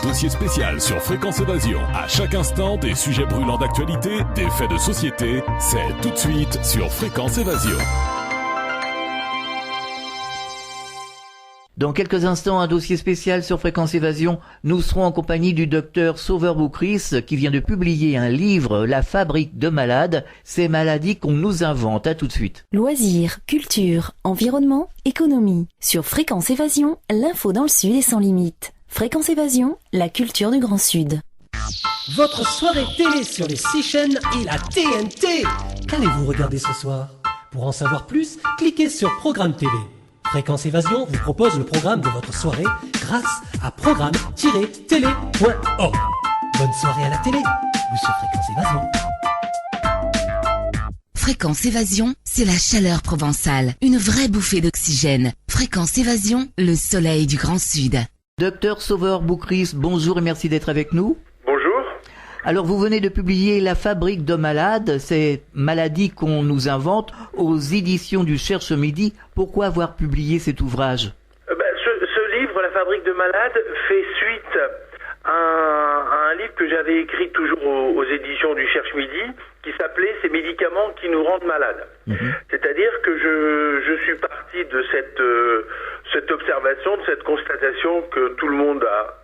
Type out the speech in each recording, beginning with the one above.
Dossier spécial sur Fréquence Évasion. À chaque instant, des sujets brûlants d'actualité, des faits de société. C'est tout de suite sur Fréquence Évasion. Dans quelques instants, un dossier spécial sur Fréquence Évasion. Nous serons en compagnie du docteur Sauveur Boukris qui vient de publier un livre, La fabrique de malades, ces maladies qu'on nous invente. À tout de suite. Loisirs, culture, environnement, économie. Sur Fréquence Évasion, l'info dans le Sud est sans limite. Fréquence Évasion, la culture du Grand Sud. Votre soirée télé sur les 6 chaînes et la TNT. Qu'allez-vous regarder ce soir? Pour en savoir plus, cliquez sur Programme TV. Fréquence Évasion vous propose le programme de votre soirée grâce à programme-télé.org. Bonne soirée à la télé ou sur Fréquence Évasion. Fréquence Évasion, c'est la chaleur provençale, une vraie bouffée d'oxygène. Fréquence Évasion, le soleil du Grand Sud. Docteur Sauveur Boukris, bonjour et merci d'être avec nous. Bonjour. Alors vous venez de publier La fabrique de malades, ces maladies qu'on nous invente, aux éditions du Cherche Midi. Pourquoi avoir publié cet ouvrage? Ce livre, La fabrique de malades, fait suite à un livre que j'avais écrit toujours aux éditions du Cherche Midi, qui s'appelait « Ces médicaments qui nous rendent malades ». C'est-à-dire que je suis parti de cette observation, de cette constatation que tout le monde a,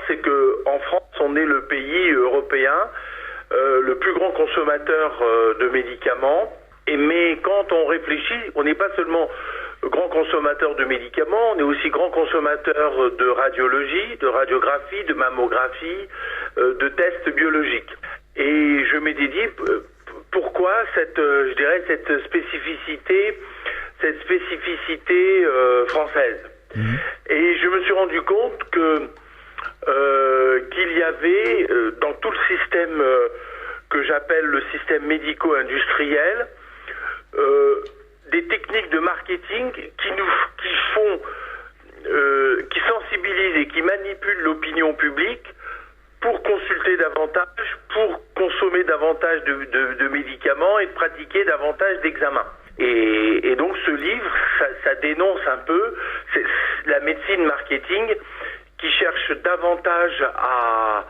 c'est que en France, on est le pays européen le plus grand consommateur de médicaments. Mais quand on réfléchit, on n'est pas seulement grand consommateur de médicaments, on est aussi grand consommateur de radiologie, de radiographie, de mammographie, de tests biologiques. Et je m'étais dit, pourquoi cette spécificité française. Et je me suis rendu compte qu'il y avait dans tout le système que j'appelle le système médico-industriel des techniques de marketing qui sensibilisent et qui manipulent l'opinion publique pour consulter davantage, pour consommer davantage de médicaments et de pratiquer davantage d'examens. Et donc ce livre, ça dénonce un peu la médecine marketing qui cherche davantage à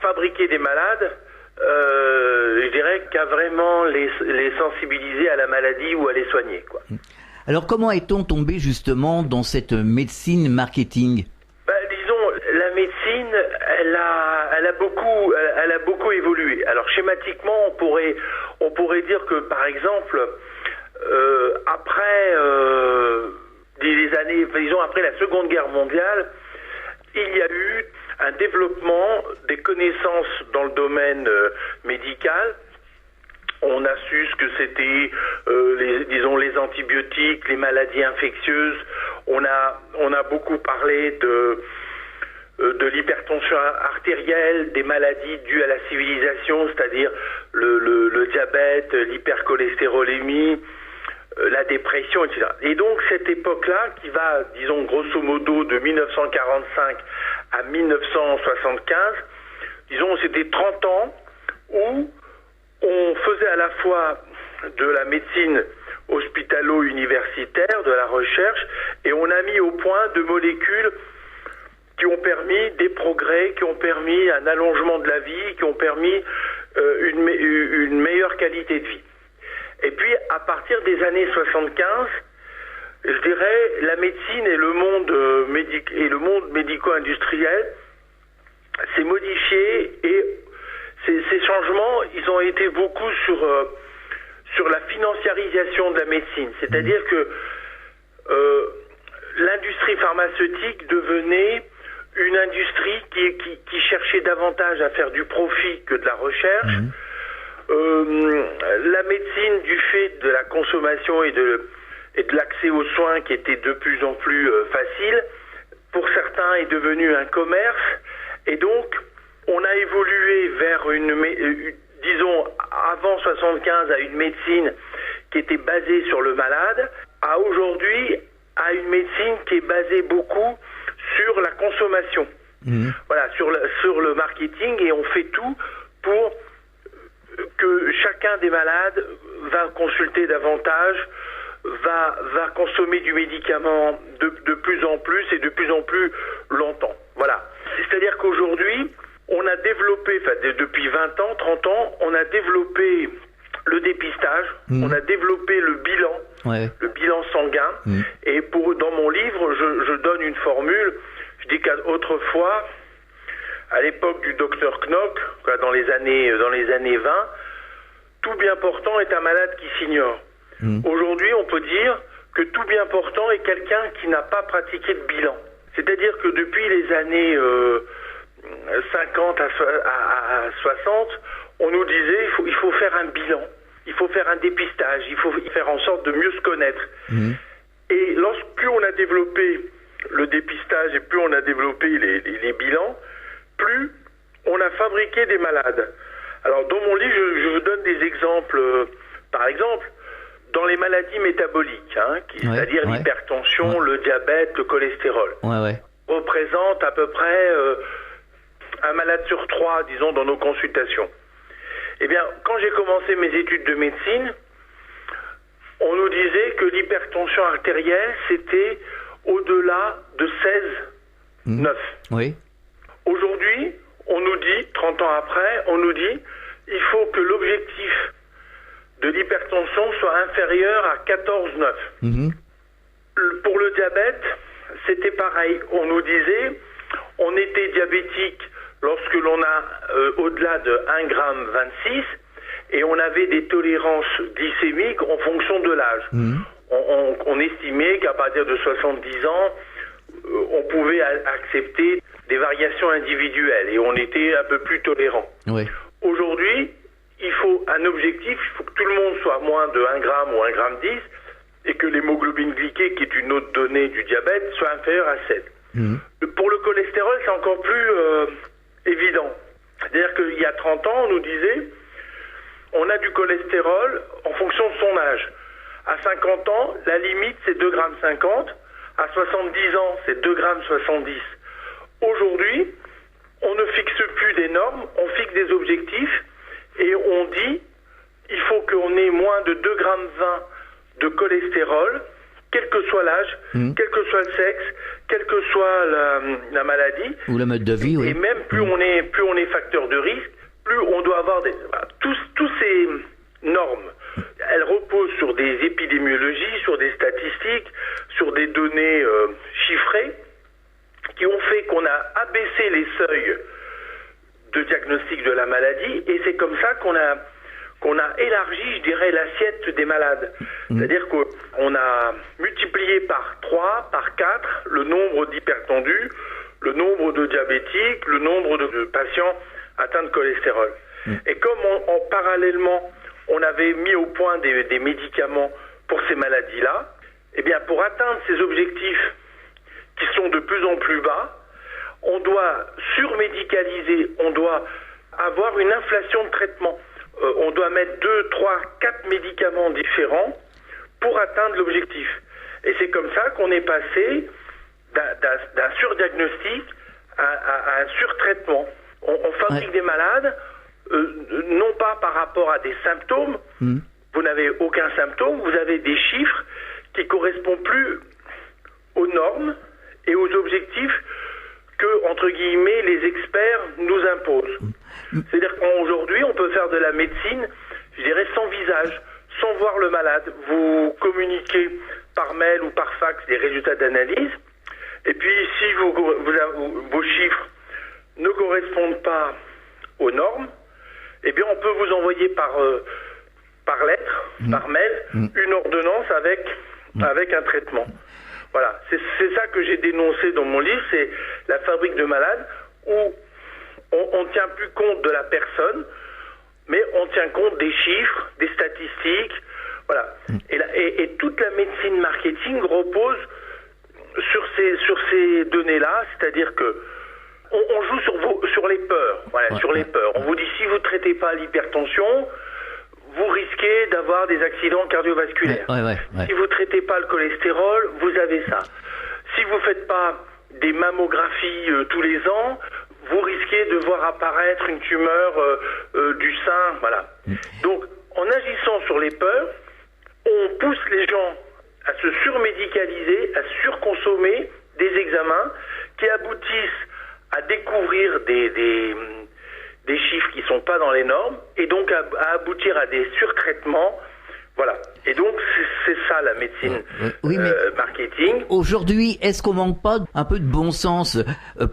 fabriquer des malades, je dirais qu'à vraiment les sensibiliser à la maladie ou à les soigner, quoi. Alors comment est-on tombé justement dans cette médecine marketing? Disons, la médecine, elle a beaucoup évolué. Alors schématiquement, on pourrait dire que par exemple, après après la Seconde Guerre mondiale, il y a eu un développement des connaissances dans le domaine médical. On a su ce que c'était, les antibiotiques, les maladies infectieuses. On a beaucoup parlé de l'hypertension artérielle, des maladies dues à la civilisation, c'est-à-dire le diabète, l'hypercholestérolémie, la dépression, etc. Et donc cette époque-là, qui va, disons, grosso modo de 1945 à 1975, disons, c'était 30 ans où on faisait à la fois de la médecine hospitalo-universitaire, de la recherche, et on a mis au point de molécules qui ont permis des progrès, qui ont permis un allongement de la vie, qui ont permis une meilleure qualité de vie. Et puis, à partir des années 75, je dirais, la médecine et le monde médico-industriel s'est modifié, et ces changements, ils ont été beaucoup sur la financiarisation de la médecine. C'est-à-dire que l'industrie pharmaceutique devenait une industrie qui cherchait davantage à faire du profit que de la recherche. La médecine, du fait de la consommation et de l'accès aux soins qui était de plus en plus facile, pour certains est devenu un commerce, et donc on a évolué vers disons avant 75 à une médecine qui était basée sur le malade, à aujourd'hui à une médecine qui est basée beaucoup sur la consommation. Voilà, sur le marketing, et on fait tout pour que chacun des malades va consulter davantage, va consommer du médicament de plus en plus et de plus en plus longtemps. Voilà. aujourd'hui, on a développé, depuis 20 ans, 30 ans, on a développé le dépistage, on a développé le bilan sanguin. Et dans mon livre, je donne une formule. Je dis qu'autrefois, à l'époque du docteur Knock, dans les années 20, tout bien portant est un malade qui s'ignore. Aujourd'hui, on peut dire que tout bien portant est quelqu'un qui n'a pas pratiqué de bilan. C'est-à-dire que depuis les années 50 à 60, on nous disait il faut faire un bilan, il faut faire un dépistage, il faut faire en sorte de mieux se connaître. Et plus on a développé le dépistage et plus on a développé les bilans, plus on a fabriqué des malades. Alors dans mon livre, je vous donne des exemples. Par exemple, dans les maladies métaboliques, c'est-à-dire l'hypertension, le diabète, le cholestérol, représente à peu près un malade sur 3, disons, dans nos consultations. Eh bien, quand j'ai commencé mes études de médecine, on nous disait que l'hypertension artérielle, c'était au-delà de 16,9. Oui. Aujourd'hui, on nous dit, 30 ans après, il faut que l'objectif de l'hypertension soit inférieur à 14,9. Pour le diabète, c'était pareil. On nous disait, on était diabétique lorsque l'on a au-delà de 1,26 g et on avait des tolérances glycémiques en fonction de l'âge. On estimait qu'à partir de 70 ans, on pouvait accepter des variations individuelles et on était un peu plus tolérant. Aujourd'hui, il faut un objectif, il faut que tout le monde soit moins de 1 gramme ou 1,10 g et que l'hémoglobine glyquée, qui est une autre donnée du diabète, soit inférieure à 7. Pour le cholestérol, c'est encore plus évident. C'est-à-dire qu'il y a 30 ans, on nous disait on a du cholestérol en fonction de son âge. À 50 ans, la limite, c'est 2,50 g. À 70 ans, c'est 2,70 g. Aujourd'hui, on ne fixe plus des normes, on fixe des objectifs et on dit il faut qu'on ait moins de 2,20 g de cholestérol, quel que soit l'âge, quel que soit le sexe, quelle que soit la maladie. Ou le mode de vie, oui. Et même plus on est facteur de risque, plus on doit avoir tous ces normes. Elles reposent sur des épidémiologies, sur des statistiques, sur des données chiffrées qui ont fait qu'on a abaissé les seuils de diagnostic de la maladie et c'est comme ça qu'on a élargi, je dirais, l'assiette des malades. C'est-à-dire qu'on a multiplié par 3, par 4 le nombre d'hypertendus, le nombre de diabétiques, le nombre de patients atteints de cholestérol. Et comme parallèlement, on avait mis au point des médicaments pour ces maladies-là, eh bien, pour atteindre ces objectifs qui sont de plus en plus bas, on doit surmédicaliser, on doit avoir une inflation de traitement. On doit mettre 2, 3, 4 médicaments différents pour atteindre l'objectif. Et c'est comme ça qu'on est passé d'un surdiagnostic à un surtraitement. On fabrique des malades, non pas par rapport à des symptômes. Vous n'avez aucun symptôme, vous avez des chiffres qui ne correspondent plus aux normes et aux objectifs que, entre guillemets, les experts nous imposent. C'est-à-dire qu'aujourd'hui, on peut faire de la médecine, je dirais, sans visage, sans voir le malade. Vous communiquez par mail ou par fax des résultats d'analyse, et puis si vos chiffres ne correspondent pas aux normes, eh bien, on peut vous envoyer par lettre, par mail, une ordonnance avec un traitement. Voilà, c'est ça que j'ai dénoncé dans mon livre, c'est la fabrique de malades où on ne tient plus compte de la personne, mais on tient compte des chiffres, des statistiques, voilà. Et toute la médecine marketing repose sur ces données-là, c'est-à-dire que on joue sur les peurs, voilà, sur les peurs. On vous dit si vous ne traitez pas l'hypertension, vous risquez d'avoir des accidents cardiovasculaires. Si vous ne traitez pas le cholestérol, vous avez ça. Si vous ne faites pas des mammographies tous les ans, vous risquez de voir apparaître une tumeur du sein. Voilà. Donc, en agissant sur les peurs, on pousse les gens à se surmédicaliser, à surconsommer des examens qui aboutissent à découvrir des chiffres qui sont pas dans les normes et donc à aboutir à des surtraitements. Voilà. Et donc c'est ça la médecine oui, mais marketing. Aujourd'hui, est-ce qu'on manque pas un peu de bon sens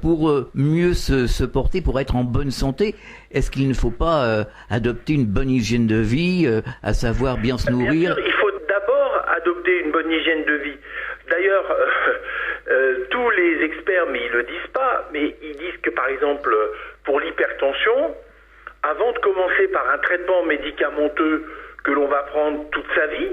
pour mieux se porter, pour être en bonne santé? Est-ce qu'il ne faut pas adopter une bonne hygiène de vie, à savoir bien se nourrir? Bien sûr, il faut d'abord adopter une bonne hygiène de vie. D'ailleurs, tous les experts, mais ils le disent pas, mais ils disent que par exemple pour l'hypertension, avant de commencer par un traitement médicamenteux que l'on va prendre toute sa vie,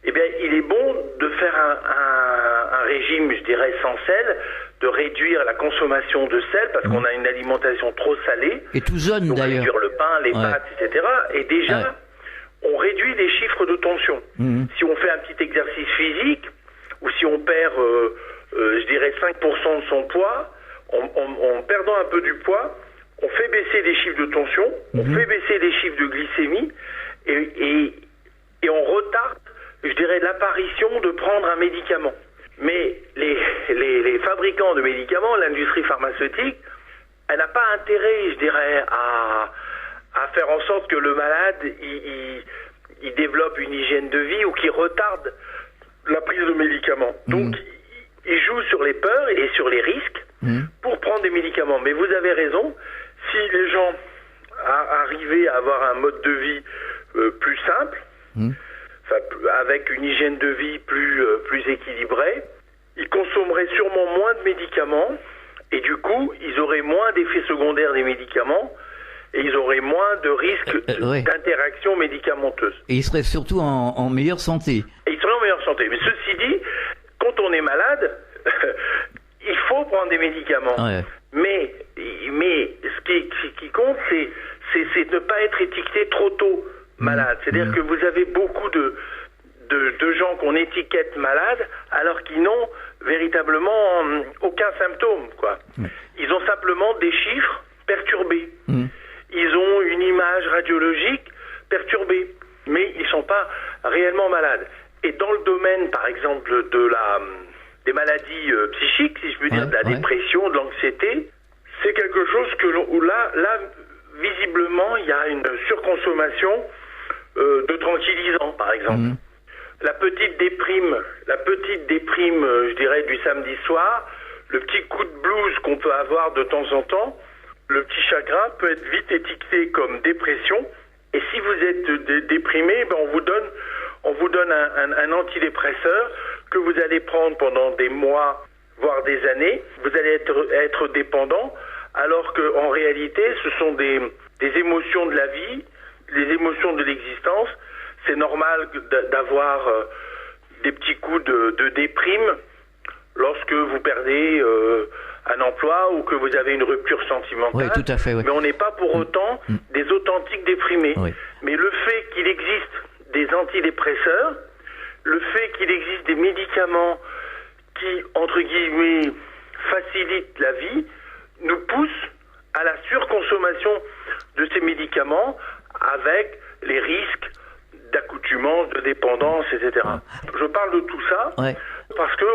eh bien, il est bon de faire un régime, je dirais, sans sel, de réduire la consommation de sel, parce qu'on a une alimentation trop salée. Et tout jeune, donc d'ailleurs. réduire le pain, les pâtes, etc. Et déjà, on réduit les chiffres de tension. Si on fait un petit exercice physique, ou si on perd, je dirais, 5% de son poids, en perdant un peu du poids, on fait baisser les chiffres de tension, on fait baisser les chiffres de glycémie, et on retarde, je dirais, l'apparition de prendre un médicament. Mais les fabricants de médicaments, l'industrie pharmaceutique, elle n'a pas intérêt, je dirais, à faire en sorte que le malade il développe une hygiène de vie ou qu'il retarde la prise de médicaments. Donc, il joue sur les peurs et sur les risques pour prendre des médicaments. Mais vous avez raison, si les gens arrivaient à avoir un mode de vie plus simple, avec une hygiène de vie plus équilibrée, ils consommeraient sûrement moins de médicaments et du coup, ils auraient moins d'effets secondaires des médicaments et ils auraient moins de risques d'interaction médicamenteuse. Et ils seraient surtout en meilleure santé. Et ils seraient en meilleure santé. Mais ceci dit, quand on est malade, il faut prendre des médicaments. Mais ce qui compte, c'est ne pas être étiqueté trop tôt malade. C'est-à-dire que vous avez beaucoup de gens qu'on étiquette malades alors qu'ils n'ont véritablement aucun symptôme, quoi. Ils ont simplement des chiffres perturbés. Ils ont une image radiologique perturbée, mais ils ne sont pas réellement malades. Et dans le domaine, par exemple, des maladies psychiques, si je veux dire, de la dépression, de l'anxiété, c'est quelque chose où là, visiblement, il y a une surconsommation de tranquillisants, par exemple. La petite déprime, je dirais, du samedi soir, le petit coup de blues qu'on peut avoir de temps en temps, le petit chagrin peut être vite étiqueté comme dépression. Et si vous êtes déprimé, ben on vous donne un antidépresseur que vous allez prendre pendant des mois, voire des années. Vous allez être dépendant, alors qu'en réalité, ce sont des émotions de la vie, les émotions de l'existence. C'est normal d'avoir des petits coups de déprime lorsque vous perdez un emploi ou que vous avez une rupture sentimentale. Oui, tout à fait. Mais on n'est pas pour autant des authentiques déprimés. Mais le fait qu'il existe des antidépresseurs, le fait qu'il existe des médicaments qui, entre guillemets, facilitent la vie, nous pousse à la surconsommation de ces médicaments avec les risques d'accoutumance, de dépendance, etc. Je parle de tout ça parce que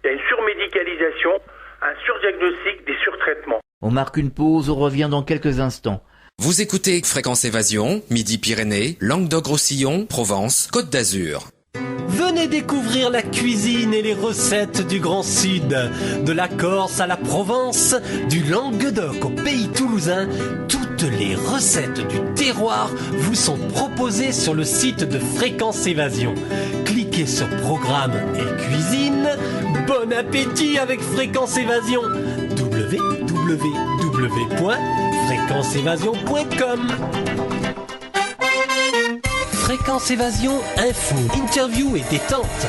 il y a une surmédicalisation, un surdiagnostic, des surtraitements. On marque une pause, on revient dans quelques instants. Vous écoutez Fréquence Évasion, Midi-Pyrénées, Languedoc-Roussillon, Provence, Côte d'Azur. Venez découvrir la cuisine et les recettes du Grand Sud. De la Corse à la Provence, du Languedoc au pays toulousain, toutes les recettes du terroir vous sont proposées sur le site de Fréquence Évasion. Cliquez sur Programme et Cuisine. Bon appétit avec Fréquence Évasion. www.fréquenceévasion.com. Fréquence Évasion, info, interview et détente.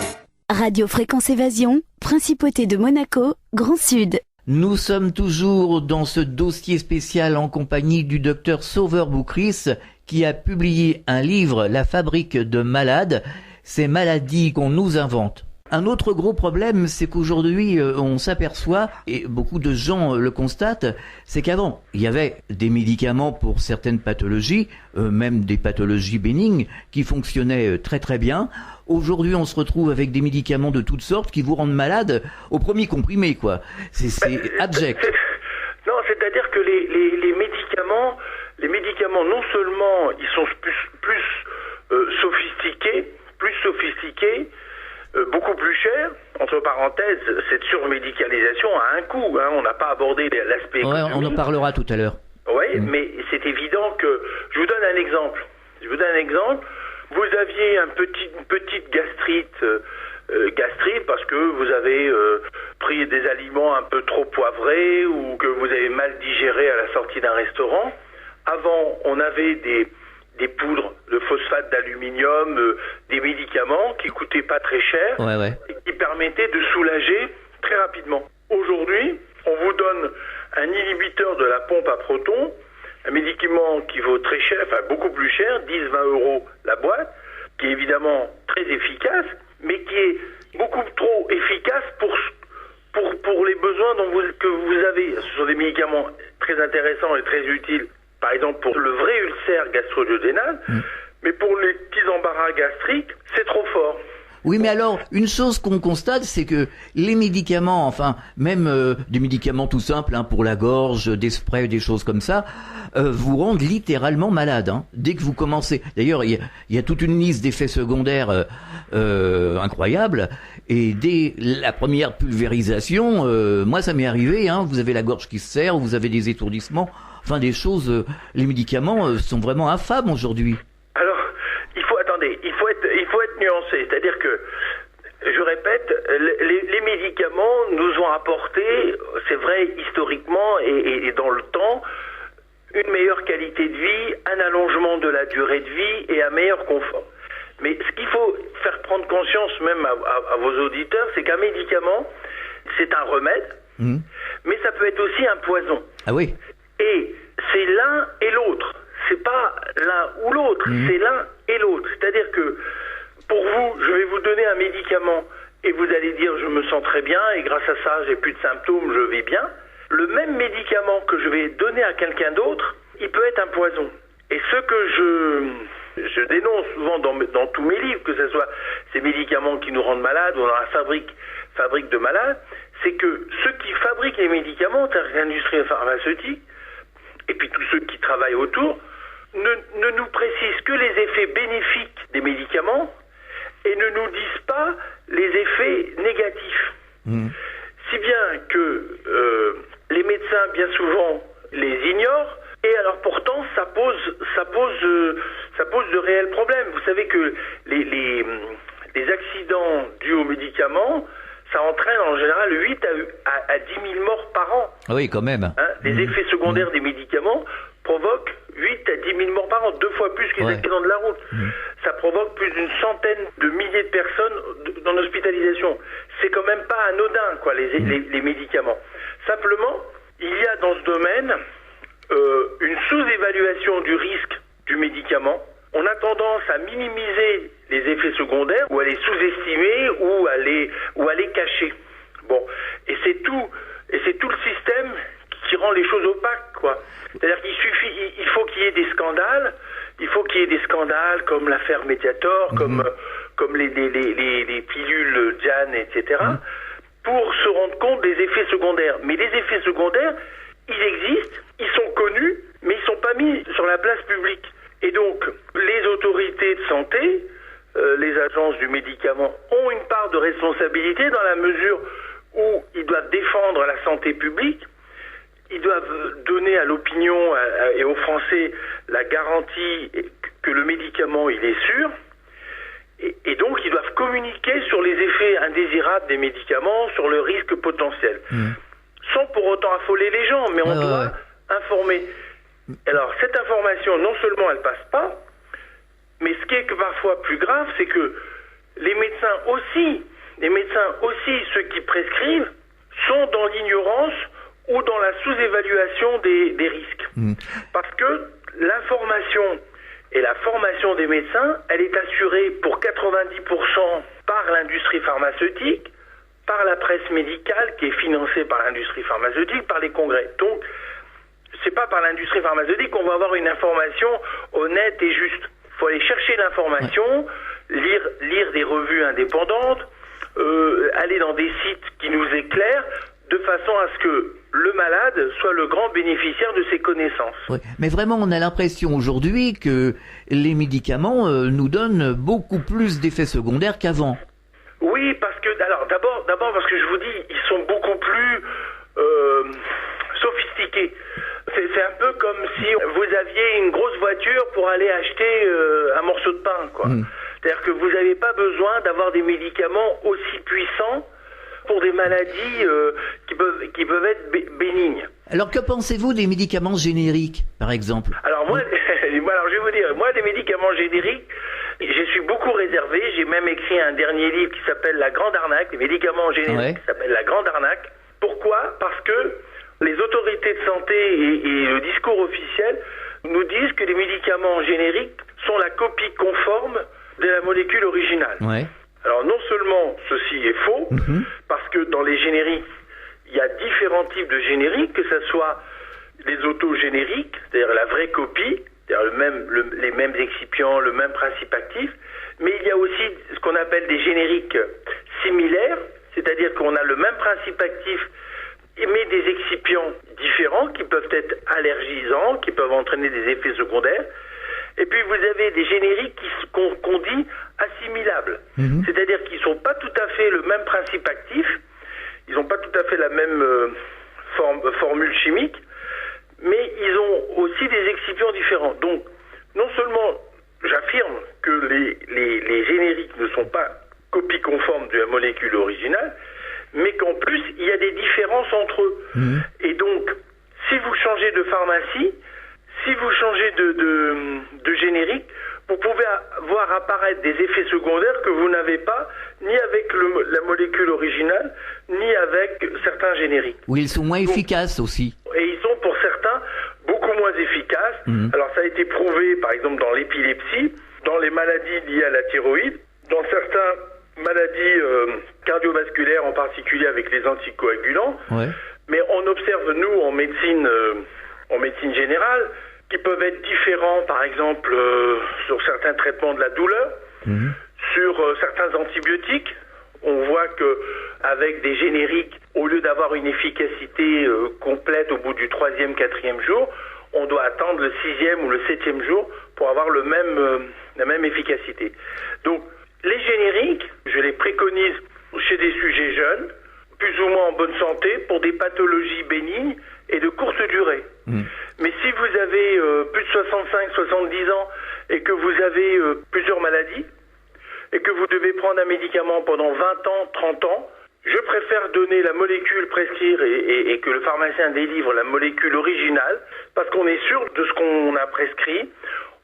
Radio Fréquence Évasion, Principauté de Monaco, Grand Sud. Nous sommes toujours dans ce dossier spécial en compagnie du docteur Sauveur Boukris qui a publié un livre, La fabrique de malades, ces maladies qu'on nous invente. Un autre gros problème, c'est qu'aujourd'hui, on s'aperçoit, et beaucoup de gens le constatent, c'est qu'avant, il y avait des médicaments pour certaines pathologies, même des pathologies bénignes, qui fonctionnaient très très bien. Aujourd'hui, on se retrouve avec des médicaments de toutes sortes qui vous rendent malade au premier comprimé, quoi. C'est abject. Non, c'est-à-dire que les médicaments, non seulement ils sont plus sophistiqués, beaucoup plus cher. Entre parenthèses, cette surmédicalisation a un coût. On n'a pas abordé l'aspect économique. On en parlera tout à l'heure. Oui, mais c'est évident que... Je vous donne un exemple. Vous aviez une petite gastrite parce que vous avez pris des aliments un peu trop poivrés ou que vous avez mal digéré à la sortie d'un restaurant. Avant, on avait des poudres de phosphate d'aluminium, des médicaments qui coûtaient pas très cher et qui permettaient de soulager très rapidement. Aujourd'hui, on vous donne un inhibiteur de la pompe à protons, un médicament qui vaut très cher, enfin beaucoup plus cher, 10-20 € la boîte, qui est évidemment très efficace, mais qui est beaucoup trop efficace pour les besoins que vous avez. Ce sont des médicaments très intéressants et très utiles, par exemple pour le vrai ulcère gastro-duodénal, mais pour les petits embarras gastriques, c'est trop fort. Oui, mais alors, une chose qu'on constate, c'est que les médicaments, enfin, même des médicaments tout simples, pour la gorge, des sprays, des choses comme ça, vous rendent littéralement malade. Dès que vous commencez... D'ailleurs, il y a toute une liste d'effets secondaires incroyables, et dès la première pulvérisation, moi ça m'est arrivé, vous avez la gorge qui se serre, vous avez des étourdissements, enfin des choses... les médicaments sont vraiment infâmes aujourd'hui. Alors, il faut être nuancé, c'est-à-dire que, je répète, les médicaments nous ont apporté, c'est vrai, historiquement et dans le temps, une meilleure qualité de vie, un allongement de la durée de vie et un meilleur confort. Mais ce qu'il faut faire prendre conscience même à vos auditeurs, c'est qu'un médicament, c'est un remède, mais ça peut être aussi un poison. Ah oui. Et c'est l'un et l'autre. C'est pas l'un ou l'autre, c'est l'un et l'autre. C'est-à-dire que, pour vous, je vais vous donner un médicament et vous allez dire je me sens très bien et grâce à ça j'ai plus de symptômes, je vais bien. Le même médicament que je vais donner à quelqu'un d'autre, il peut être un poison. Et ce que je dénonce souvent dans tous mes livres, que ce soit ces médicaments qui nous rendent malades ou dans la fabrique de malades, c'est que ceux qui fabriquent les médicaments, l'industrie pharmaceutique, et puis tous ceux qui travaillent autour, ne nous précisent que les effets bénéfiques des médicaments et ne nous disent pas les effets négatifs. Si bien que les médecins, bien souvent, les ignorent, et alors pourtant, ça pose de réels problèmes. Vous savez que les accidents dus aux médicaments, ça entraîne en général 8 à 10 000 morts par an. Ah oui, quand même. Les effets secondaires des médicaments provoquent 8 à 10 000 morts par an, 2 fois plus que les accidents de la route. Ça provoque plus d'une centaine de milliers de personnes dans l'hospitalisation. C'est quand même pas anodin, quoi, les médicaments. Simplement, il y a dans ce domaine une sous-évaluation du risque du médicament. On a tendance à minimiser les effets secondaires ou à les sous-estimer ou à les cacher. Bon, et c'est tout le système qui rend les choses opaques, quoi. C'est-à-dire il faut qu'il y ait des scandales, comme l'affaire Mediator, comme les pilules Diane, etc., pour se rendre compte des effets secondaires. Mais les effets secondaires, ils existent, ils sont connus, mais ils sont pas mis sur la place publique. Et donc, les autorités de santé, les agences du médicament, ont une part de responsabilité dans la mesure où ils doivent défendre la santé publique, ils doivent donner à l'opinion et aux Français la garantie que le médicament, il est sûr, et donc ils doivent communiquer sur les effets indésirables des médicaments, sur le risque potentiel, sans pour autant affoler les gens, mais on doit informer. Alors, cette information, non seulement elle passe pas, mais ce qui est que parfois plus grave, c'est que les médecins aussi, ceux qui prescrivent, sont dans l'ignorance ou dans la sous-évaluation des risques. Parce que l'information et la formation des médecins, elle est assurée pour 90% par l'industrie pharmaceutique, par la presse médicale qui est financée par l'industrie pharmaceutique, par les congrès. Donc, c'est pas par l'industrie pharmaceutique qu'on va avoir une information honnête et juste. Il faut aller chercher l'information, lire des revues indépendantes, aller dans des sites qui nous éclairent, de façon à ce que le malade soit le grand bénéficiaire de ces connaissances. Ouais. Mais vraiment, on a l'impression aujourd'hui que les médicaments nous donnent beaucoup plus d'effets secondaires qu'avant. Oui, parce que d'abord parce que je vous dis, ils sont beaucoup plus sophistiqués. C'est un peu comme si vous aviez une grosse voiture pour aller acheter un morceau de pain, quoi. C'est-à-dire que vous n'avez pas besoin d'avoir des médicaments aussi puissants pour des maladies qui peuvent être bénignes. Alors que pensez-vous des médicaments génériques, par exemple? Alors moi, je vais vous dire, moi, les médicaments génériques, je suis beaucoup réservé. J'ai même écrit un dernier livre qui s'appelle La Grande Arnaque, les médicaments génériques, qui s'appelle La Grande Arnaque. Pourquoi? Parce que les autorités de santé et le discours officiel nous disent que les médicaments génériques sont la copie conforme de la molécule originale. Ouais. Alors non seulement ceci est faux, parce que dans les génériques, il y a différents types de génériques, que ce soit les autogénériques, c'est-à-dire la vraie copie, c'est-à-dire les mêmes excipients, le même principe actif, mais il y a aussi ce qu'on appelle des génériques similaires, c'est-à-dire qu'on a le même principe actif, mais des excipients différents qui peuvent être allergisants, qui peuvent entraîner des effets secondaires. Et puis vous avez des génériques qu'on dit assimilables, c'est-à-dire qu'ils sont pas tout à fait le même principe actif, ils n'ont pas tout à fait la même formule chimique, mais ils ont aussi des excipients différents. Donc, non seulement j'affirme que les génériques ne sont pas copies conformes de la molécule originale, mais qu'en plus, il y a des différences entre eux. Et donc, si vous changez de pharmacie, si vous changez de générique, vous pouvez voir apparaître des effets secondaires que vous n'avez pas ni avec la molécule originale, ni avec certains génériques. Oui, ils sont moins efficaces aussi. Et ils sont pour certains beaucoup moins efficaces. Alors ça a été prouvé par exemple dans l'épilepsie, dans les maladies liées à la thyroïde, dans certaines maladies cardiovasculaires, en particulier avec les anticoagulants. Ouais. Mais on observe, nous, en médecine générale, qui peuvent être différents, par exemple, sur certains traitements de la douleur, sur certains antibiotiques. On voit que avec des génériques, au lieu d'avoir une efficacité complète au bout du 3e, 4e jour, on doit attendre le 6e ou le 7e jour pour avoir la même efficacité. Donc, les génériques, je les préconise chez des sujets jeunes, plus ou moins en bonne santé, pour des pathologies bénignes et de courte durée. Mais si vous avez plus de 65, 70 ans et que vous avez plusieurs maladies et que vous devez prendre un médicament pendant 20 ans, 30 ans, je préfère donner la molécule, prescrire et que le pharmacien délivre la molécule originale parce qu'on est sûr de ce qu'on a prescrit,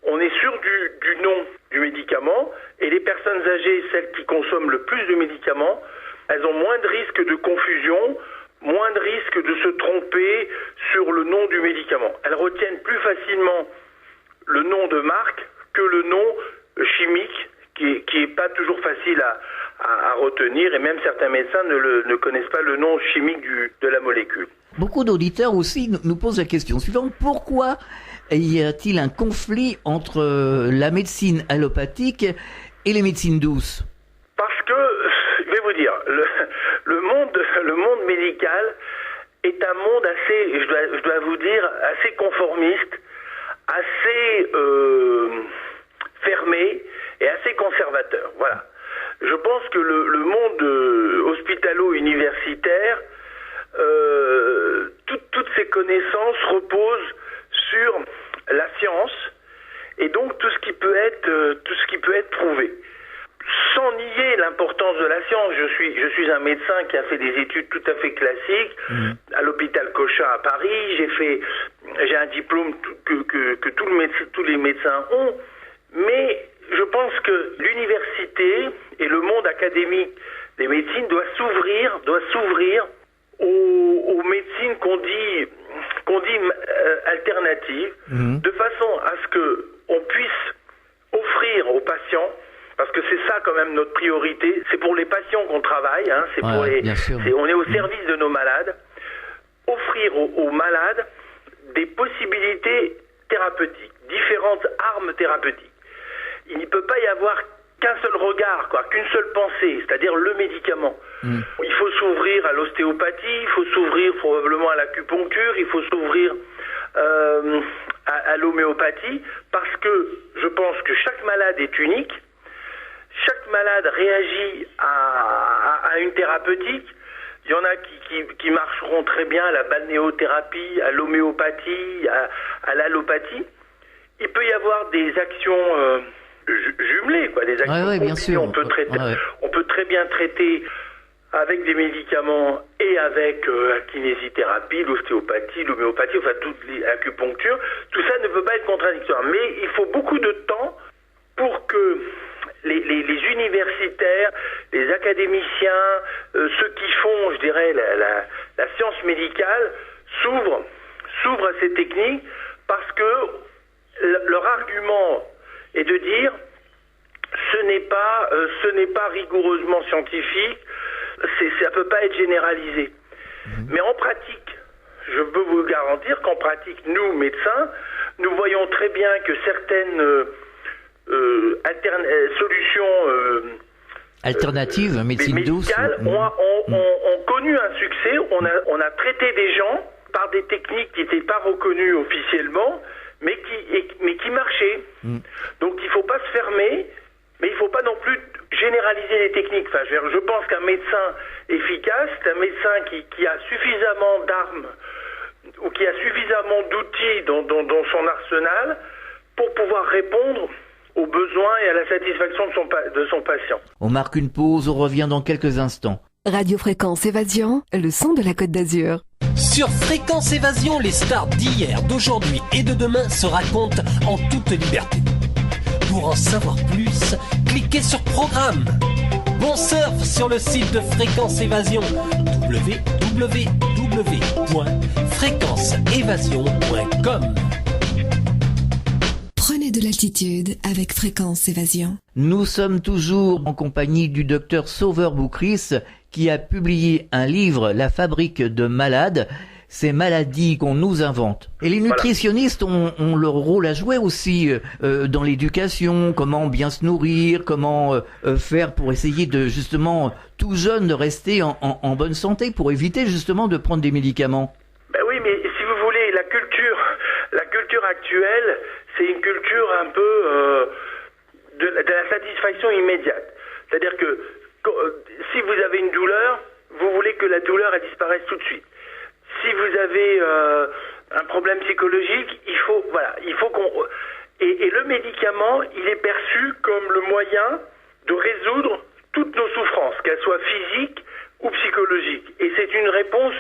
on est sûr du nom du médicament et les personnes âgées, celles qui consomment le plus de médicaments, elles ont moins de risques de confusion, moins de risques de se tromper sur le nom du médicament. Elles retiennent plus facilement le nom de marque que le nom chimique qui est pas toujours facile à retenir et même certains médecins ne connaissent pas le nom chimique de la molécule. Beaucoup d'auditeurs aussi nous posent la question suivante. Pourquoi y a-t-il un conflit entre la médecine allopathique et les médecines douces? Parce que, je vais vous dire, le monde médical est un monde assez, je dois vous dire, assez conformiste, assez fermé et assez conservateur. Voilà. Je pense que le monde hospitalo-universitaire, toutes ces connaissances reposent sur la science et donc tout ce qui peut être prouvé. Sans nier l'importance de la science, je suis un médecin qui a fait des études tout à fait classiques à l'hôpital Cochin à Paris. J'ai un diplôme que tous les médecins ont, mais je pense que l'université et le monde académique des médecines doit s'ouvrir aux médecines qu'on dit alternatives, de façon à ce que on puisse offrir aux patients parce que c'est ça quand même notre priorité. C'est pour les patients qu'on travaille, hein, on est au service de nos malades. Offrir aux malades des possibilités thérapeutiques, différentes armes thérapeutiques. Il ne peut pas y avoir qu'un seul regard, qu'une seule pensée, c'est-à-dire le médicament. Il faut s'ouvrir à l'ostéopathie, il faut s'ouvrir probablement à l'acupuncture, il faut s'ouvrir à l'homéopathie, parce que je pense que chaque malade est unique, chaque malade réagit à une thérapeutique. Il y en a qui marcheront très bien à la balnéothérapie, à l'homéopathie, à l'allopathie. Il peut y avoir des actions jumelées, des actions combinées. Bien sûr. On peut très bien traiter avec des médicaments et avec la kinésithérapie, l'ostéopathie, l'homéopathie, toutes les acupunctures. Tout ça ne peut pas être contradictoire. Mais il faut beaucoup de temps pour que les universitaires, les académiciens, ceux qui font, je dirais, la science médicale, s'ouvrent à ces techniques, parce que leur argument est de dire ce n'est pas rigoureusement scientifique, ça peut pas être généralisé. Mais en pratique, je peux vous garantir qu'en pratique, nous, médecins, nous voyons très bien que certaines solutions alternatives, médecine douce, ont connu un succès. On a traité des gens par des techniques qui n'étaient pas reconnues officiellement, mais qui marchaient. Donc il ne faut pas se fermer, mais il ne faut pas non plus généraliser les techniques. Je pense qu'un médecin efficace, c'est un médecin qui a suffisamment d'armes ou qui a suffisamment d'outils dans son arsenal pour pouvoir répondre aux besoins et à la satisfaction de son patient. On marque une pause, on revient dans quelques instants. Radio Fréquence Évasion, le son de la Côte d'Azur. Sur Fréquence Évasion, les stars d'hier, d'aujourd'hui et de demain se racontent en toute liberté. Pour en savoir plus, cliquez sur Programme. Bon surf sur le site de Fréquence Évasion, www.fréquenceévasion.com. Prenez de l'altitude avec Fréquence Évasion. Nous sommes toujours en compagnie du docteur Sauveur Boukris, qui a publié un livre, La fabrique de malades, ces maladies qu'on nous invente. Et les nutritionnistes ont leur rôle à jouer aussi dans l'éducation, comment bien se nourrir, comment faire pour essayer de justement tout jeune de rester en bonne santé, pour éviter justement de prendre des médicaments. Oui, mais si vous voulez, la culture actuelle, c'est une culture un peu de la satisfaction immédiate. C'est-à-dire que si vous avez une douleur, vous voulez que la douleur elle disparaisse tout de suite. Si vous avez un problème psychologique, il faut qu'on... Et le médicament, il est perçu comme le moyen de résoudre toutes nos souffrances, qu'elles soient physiques ou psychologiques. Et c'est une réponse,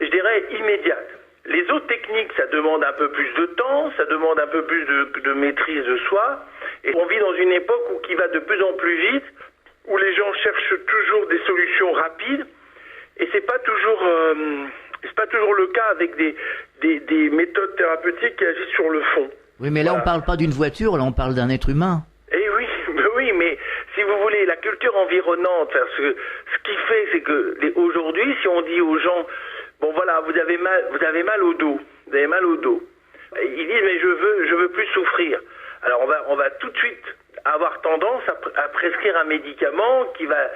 je dirais, immédiate. Les autres techniques, ça demande un peu plus de temps, ça demande un peu plus de maîtrise de soi. Et on vit dans une époque qui va de plus en plus vite, où les gens cherchent toujours des solutions rapides. Et c'est pas toujours le cas avec des méthodes thérapeutiques qui agissent sur le fond. Oui, mais là, on parle pas d'une voiture, là, on parle d'un être humain. Eh oui, mais si vous voulez, la culture environnante, ce qui fait, c'est que aujourd'hui, si on dit aux gens, bon voilà, vous avez mal au dos, ils disent, mais je veux plus souffrir. Alors on va tout de suite avoir tendance à prescrire un médicament qui va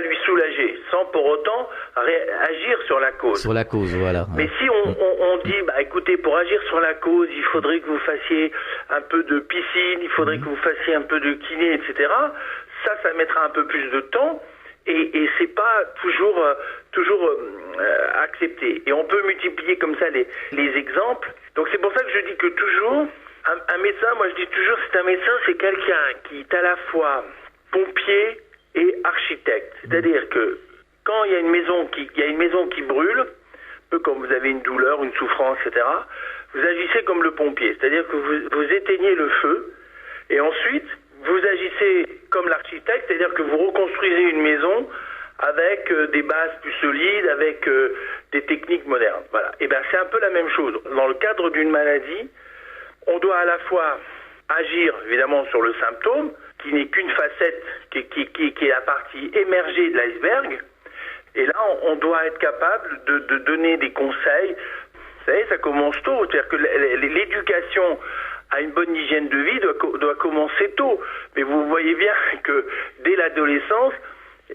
lui soulager, sans pour autant agir sur la cause. Sur la cause, voilà. Mais si on dit, écoutez, pour agir sur la cause, il faudrait que vous fassiez un peu de piscine, il faudrait que vous fassiez un peu de kiné, etc. Ça mettra un peu plus de temps, et c'est pas toujours accepté. Et on peut multiplier comme ça les exemples. Donc c'est pour ça que je dis que toujours, un médecin, moi je dis toujours, c'est quelqu'un qui est à la fois pompier et architecte. C'est-à-dire que quand il y a une maison qui brûle, un peu comme vous avez une douleur, une souffrance, etc., vous agissez comme le pompier. C'est-à-dire que vous éteignez le feu, et ensuite vous agissez comme l'architecte, c'est-à-dire que vous reconstruisez une maison avec des bases plus solides, avec des techniques modernes. Voilà. Et c'est un peu la même chose. Dans le cadre d'une maladie, on doit à la fois agir évidemment sur le symptôme, qui n'est qu'une facette, qui est la partie émergée de l'iceberg. Et là, on doit être capable de donner des conseils. Vous savez, ça commence tôt. C'est-à-dire que l'éducation à une bonne hygiène de vie doit commencer tôt. Mais vous voyez bien que dès l'adolescence,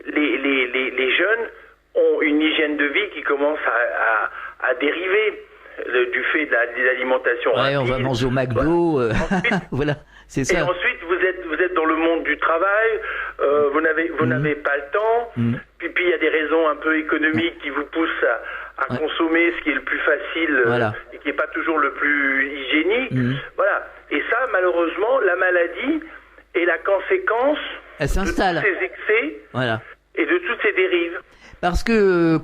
les jeunes ont une hygiène de vie qui commence à dériver du fait de l'alimentation rapide. On va manger au McDo, ensuite, voilà, c'est ça. Et ensuite, vous êtes dans le monde du travail, vous n'avez pas le temps, puis il y a des raisons un peu économiques qui vous poussent à consommer ce qui est le plus facile et qui n'est pas toujours le plus hygiénique. Voilà. Et ça, malheureusement, la maladie est la conséquence de tous ces excès et de toutes ces dérives. Parce que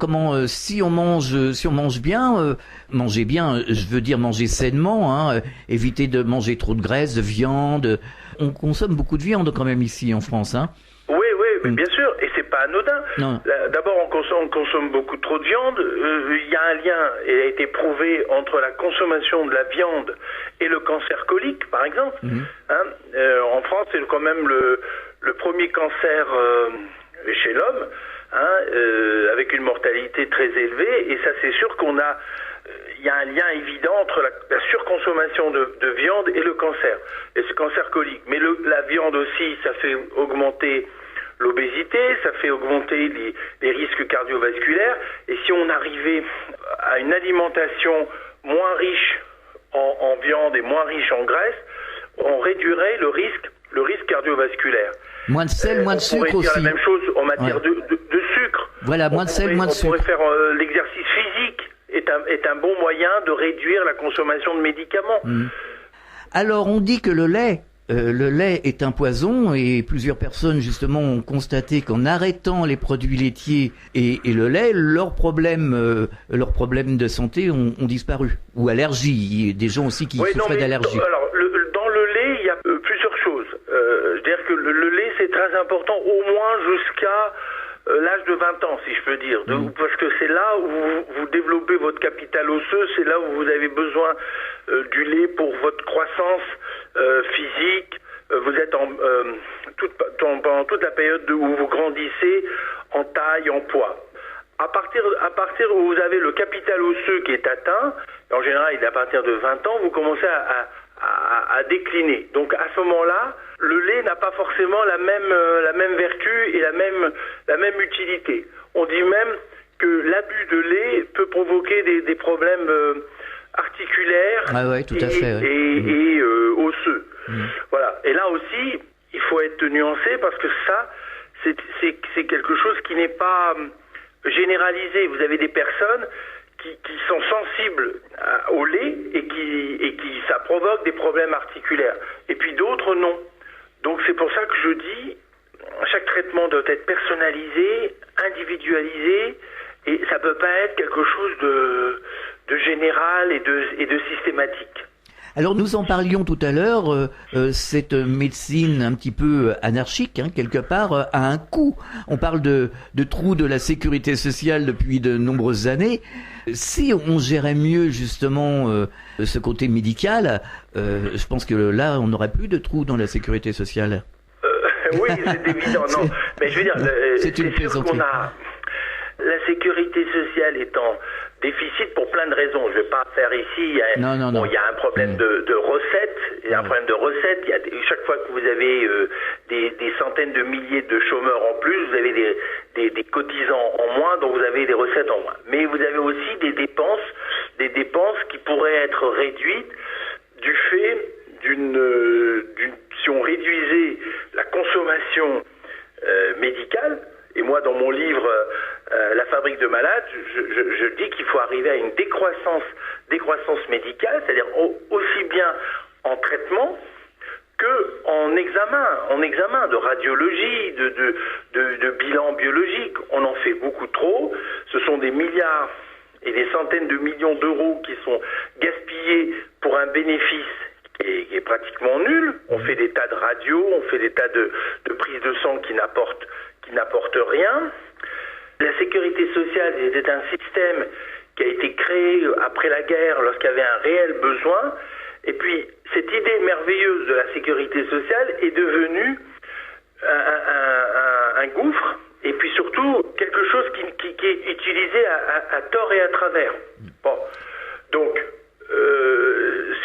si on mange bien, manger bien, je veux dire manger sainement, éviter de manger trop de graisse, de viande. On consomme beaucoup de viande quand même ici en France, hein. Oui, mais bien sûr, et c'est pas anodin. D'abord, on consomme beaucoup trop de viande. Il y a un lien, et a été prouvé, entre la consommation de la viande et le cancer colique, par exemple. En France, c'est quand même le premier cancer chez l'homme. Avec une mortalité très élevée, et ça c'est sûr il y a un lien évident entre la surconsommation de viande et le cancer, et ce cancer colique. Mais la viande aussi, ça fait augmenter l'obésité, ça fait augmenter les risques cardiovasculaires, et si on arrivait à une alimentation moins riche en viande et moins riche en graisse, on réduirait le risque cardiovasculaire. Moins de sel, moins de sucre aussi. On pourrait dire la même chose en matière de sucre. Voilà, moins de sel, moins de sucre. On pourrait faire l'exercice physique est un bon moyen de réduire la consommation de médicaments. Alors, on dit que le lait est un poison, et plusieurs personnes justement ont constaté qu'en arrêtant les produits laitiers et le lait, leurs problèmes de santé ont disparu. Ou allergies. Il y a des gens aussi qui souffraient d'allergies. Alors, dans le lait, il y a plusieurs choses. C'est-à-dire que le lait, c'est très important, au moins jusqu'à l'âge de 20 ans, si je peux dire. Parce que c'est là où vous développez votre capital osseux, c'est là où vous avez besoin du lait pour votre croissance physique. Vous êtes pendant toute la période où vous grandissez en taille, en poids. À partir où vous avez le capital osseux qui est atteint, en général, il est à partir de 20 ans, vous commencez à décliner. Donc à ce moment-là, le lait n'a pas forcément la même vertu et la même utilité. On dit même que l'abus de lait peut provoquer des problèmes articulaires et osseux. Voilà. Et là aussi, il faut être nuancé, parce que ça, c'est quelque chose qui n'est pas généralisé. Vous avez des personnes qui sont sensibles au lait et qui ça provoque des problèmes articulaires. Et puis d'autres non. Donc c'est pour ça que je dis, chaque traitement doit être personnalisé, individualisé, et ça peut pas être quelque chose de général et de systématique. Alors nous en parlions tout à l'heure, cette médecine un petit peu anarchique, quelque part, a un coût. On parle de trous de la sécurité sociale depuis de nombreuses années. Si on gérait mieux justement ce côté médical, je pense que là on n'aurait plus de trous dans la sécurité sociale. Oui, c'est évident, non. Mais je veux dire, c'est une plaisanterie. La sécurité sociale est en déficit pour plein de raisons. Je ne vais pas faire ici. Non. Il y a un problème de recettes. Il y a un problème de recettes. Chaque fois que vous avez des centaines de milliers de chômeurs en plus, vous avez des cotisants en moins, donc vous avez des recettes en moins. Mais vous avez aussi des dépenses qui pourraient être réduites du fait si on réduisait la consommation médicale. Et moi, dans mon livre La fabrique de malades, je dis qu'il faut arriver à une décroissance médicale, c'est-à-dire aussi bien en traitement que en examen de radiologie, de bilan biologique. On en fait beaucoup trop. Ce sont des milliards et des centaines de millions d'euros qui sont gaspillés pour un bénéfice qui est pratiquement nul. On fait des tas de radios, on fait des tas de prises de sang qui n'apportent rien. La sécurité sociale était un système qui a été créé après la guerre lorsqu'il y avait un réel besoin. Et puis, cette idée merveilleuse de la sécurité sociale est devenue un gouffre, et puis surtout quelque chose qui est utilisé à tort et à travers. Bon, donc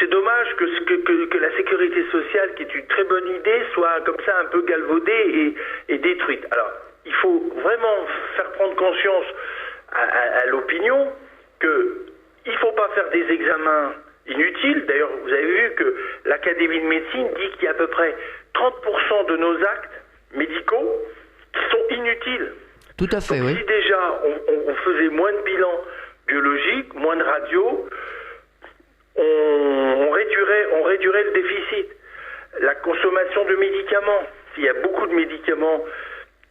c'est dommage que la sécurité sociale, qui est une très bonne idée, soit comme ça un peu galvaudée et détruite. Alors, il faut vraiment faire prendre conscience à l'opinion que il ne faut pas faire des examens inutiles. D'ailleurs, vous avez vu que l'Académie de médecine dit qu'il y a à peu près 30% de nos actes médicaux qui sont inutiles. Tout à fait, donc, oui. si déjà on faisait moins de bilans biologiques, moins de radios, on réduirait le déficit. La consommation de médicaments, s'il y a beaucoup de médicaments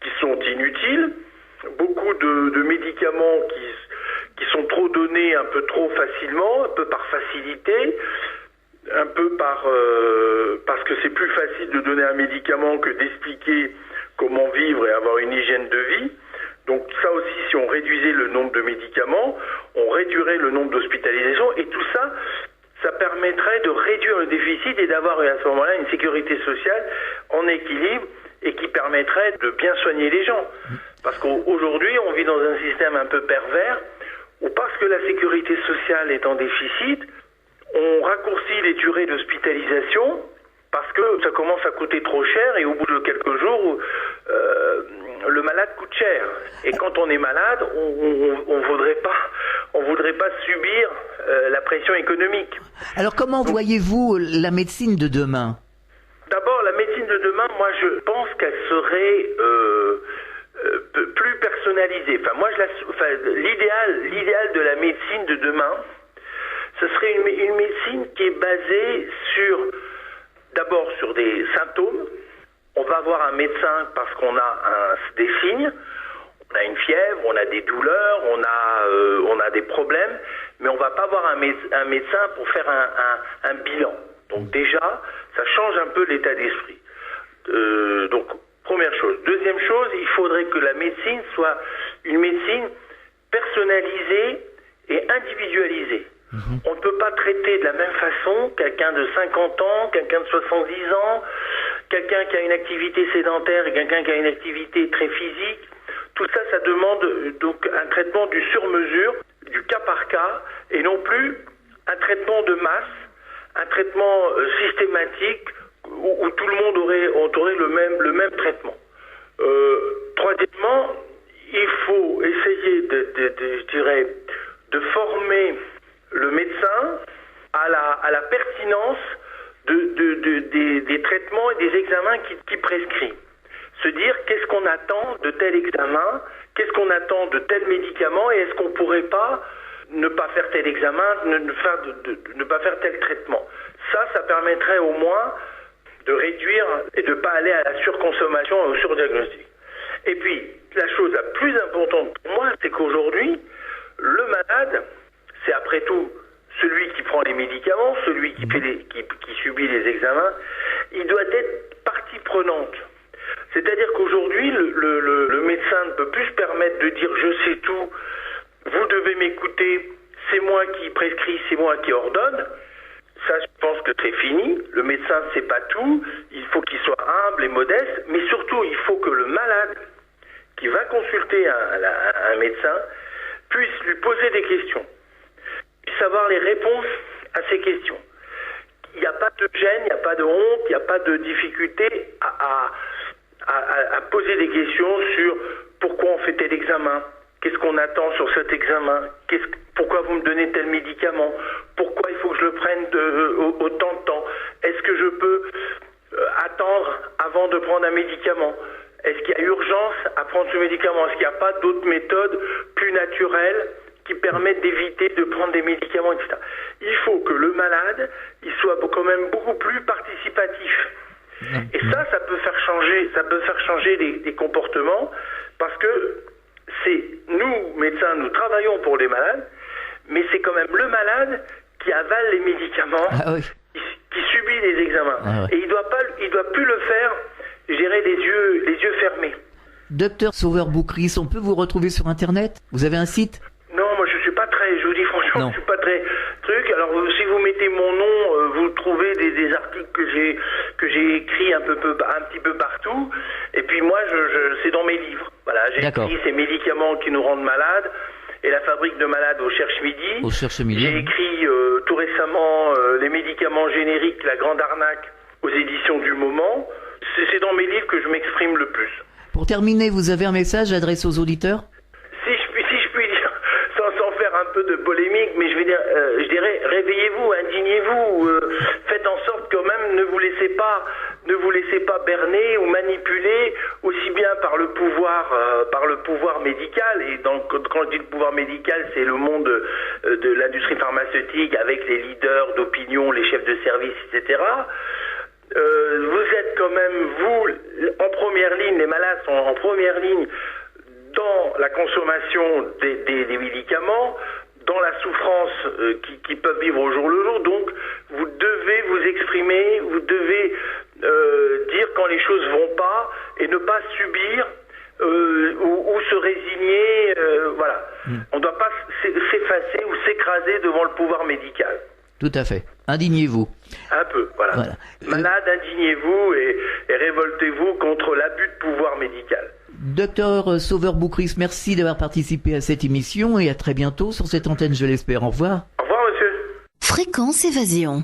qui sont inutiles, beaucoup de médicaments qui sont trop donnés un peu trop facilement, un peu par facilité, un peu parce que c'est plus facile de donner un médicament que d'expliquer comment vivre et avoir une hygiène de vie. Donc ça aussi, si on réduisait le nombre de médicaments, on réduirait le nombre d'hospitalisations, et tout ça, ça permettrait de réduire le déficit et d'avoir à ce moment-là une sécurité sociale en équilibre et qui permettrait de bien soigner les gens. Parce qu'aujourd'hui, on vit dans un système un peu pervers où, parce que la sécurité sociale est en déficit, on raccourcit les durées d'hospitalisation parce que ça commence à coûter trop cher, et au bout de quelques jours, le malade coûte cher. Et quand on est malade, on voudrait pas subir la pression économique. Alors comment voyez-vous la médecine de demain ? D'abord, la médecine de demain, moi je pense qu'elle serait plus personnalisée. L'idéal de la médecine de demain, ce serait une médecine qui est basée d'abord sur des symptômes. On va voir un médecin parce qu'on a des signes, on a une fièvre, on a des douleurs, on a des problèmes, mais on va pas voir un médecin pour faire un bilan. Donc déjà, ça change un peu l'état d'esprit. Donc, première chose. Deuxième chose, il faudrait que la médecine soit une médecine personnalisée et individualisée. On ne peut pas traiter de la même façon quelqu'un de 50 ans, quelqu'un de 70 ans, quelqu'un qui a une activité sédentaire et quelqu'un qui a une activité très physique. Tout ça, ça demande donc un traitement du sur-mesure, du cas par cas, et non plus un traitement de masse, un traitement systématique où tout le monde aurait le même traitement. Troisièmement, il faut essayer de former le médecin à la pertinence des traitements et des examens qui prescrit. Se dire qu'est-ce qu'on attend de tel examen, qu'est-ce qu'on attend de tel médicament, et est-ce qu'on pourrait pas ne pas faire tel examen, ne pas faire tel traitement. Ça permettrait au moins de réduire et de ne pas aller à la surconsommation et au surdiagnostic. Et puis, la chose la plus importante pour moi, c'est qu'aujourd'hui, le malade, c'est après tout celui qui prend les médicaments, celui qui subit les examens, il doit être partie prenante. C'est-à-dire qu'aujourd'hui, le médecin ne peut plus se permettre de dire « je sais tout », vous devez m'écouter, c'est moi qui prescris, c'est moi qui ordonne. Ça, je pense que c'est fini. Le médecin ne sait pas tout. Il faut qu'il soit humble et modeste. Mais surtout, il faut que le malade qui va consulter un médecin puisse lui poser des questions, puisse avoir les réponses à ces questions. Il n'y a pas de gêne, il n'y a pas de honte, il n'y a pas de difficulté à poser des questions sur pourquoi on fait tel examen. Qu'est-ce qu'on attend sur cet examen? Pourquoi vous me donnez tel médicament? Pourquoi il faut que je le prenne autant de temps? Est-ce que je peux attendre avant de prendre un médicament? Est-ce qu'il y a urgence à prendre ce médicament? Est-ce qu'il n'y a pas d'autres méthodes plus naturelles qui permettent d'éviter de prendre des médicaments, etc. Il faut que le malade, il soit quand même beaucoup plus participatif. Et ça peut faire changer les comportements, parce que c'est nous, médecins, nous travaillons pour les malades, mais c'est quand même le malade qui avale les médicaments, qui subit les examens. Et il doit plus le faire, je dirais, les yeux fermés. Docteur Sauveur-Boucris, on peut vous retrouver sur Internet? Vous avez un site? Non, moi je suis pas très, je vous dis franchement, je suis pas très truc. Alors si vous mettez mon nom, vous trouvez des articles que j'ai écrits un petit peu partout. Et puis moi, c'est dans mes livres. Voilà, j'ai écrit ces médicaments qui nous rendent malades et la fabrique de malades au Cherche Midi. J'ai écrit tout récemment les médicaments génériques, la grande arnaque aux éditions du Moment. C'est dans mes livres que je m'exprime le plus. Pour terminer, vous avez un message adressé aux auditeurs ? Si je puis dire, sans faire un peu de polémique, mais je dirais, réveillez-vous, indignez-vous, faites en sorte quand même, ne vous laissez pas berner ou manipuler aussi bien par le pouvoir médical. Et donc, quand je dis le pouvoir médical, c'est le monde de l'industrie pharmaceutique avec les leaders d'opinion, les chefs de service, etc. Vous êtes quand même, vous, en première ligne, les malades sont en première ligne dans la consommation des médicaments, dans la souffrance qui peuvent vivre au jour le jour. Donc, vous devez vous exprimer, vous devez dire quand les choses vont pas et ne pas subir ou se résigner. Voilà. On ne doit pas s'effacer ou s'écraser devant le pouvoir médical. Tout à fait. Indignez-vous. Un peu, voilà. Malade, indignez-vous et révoltez-vous contre l'abus de pouvoir médical. Docteur Sauveur-Boucris, merci d'avoir participé à cette émission et à très bientôt sur cette antenne, je l'espère. Au revoir. Au revoir, monsieur. Fréquence Évasion.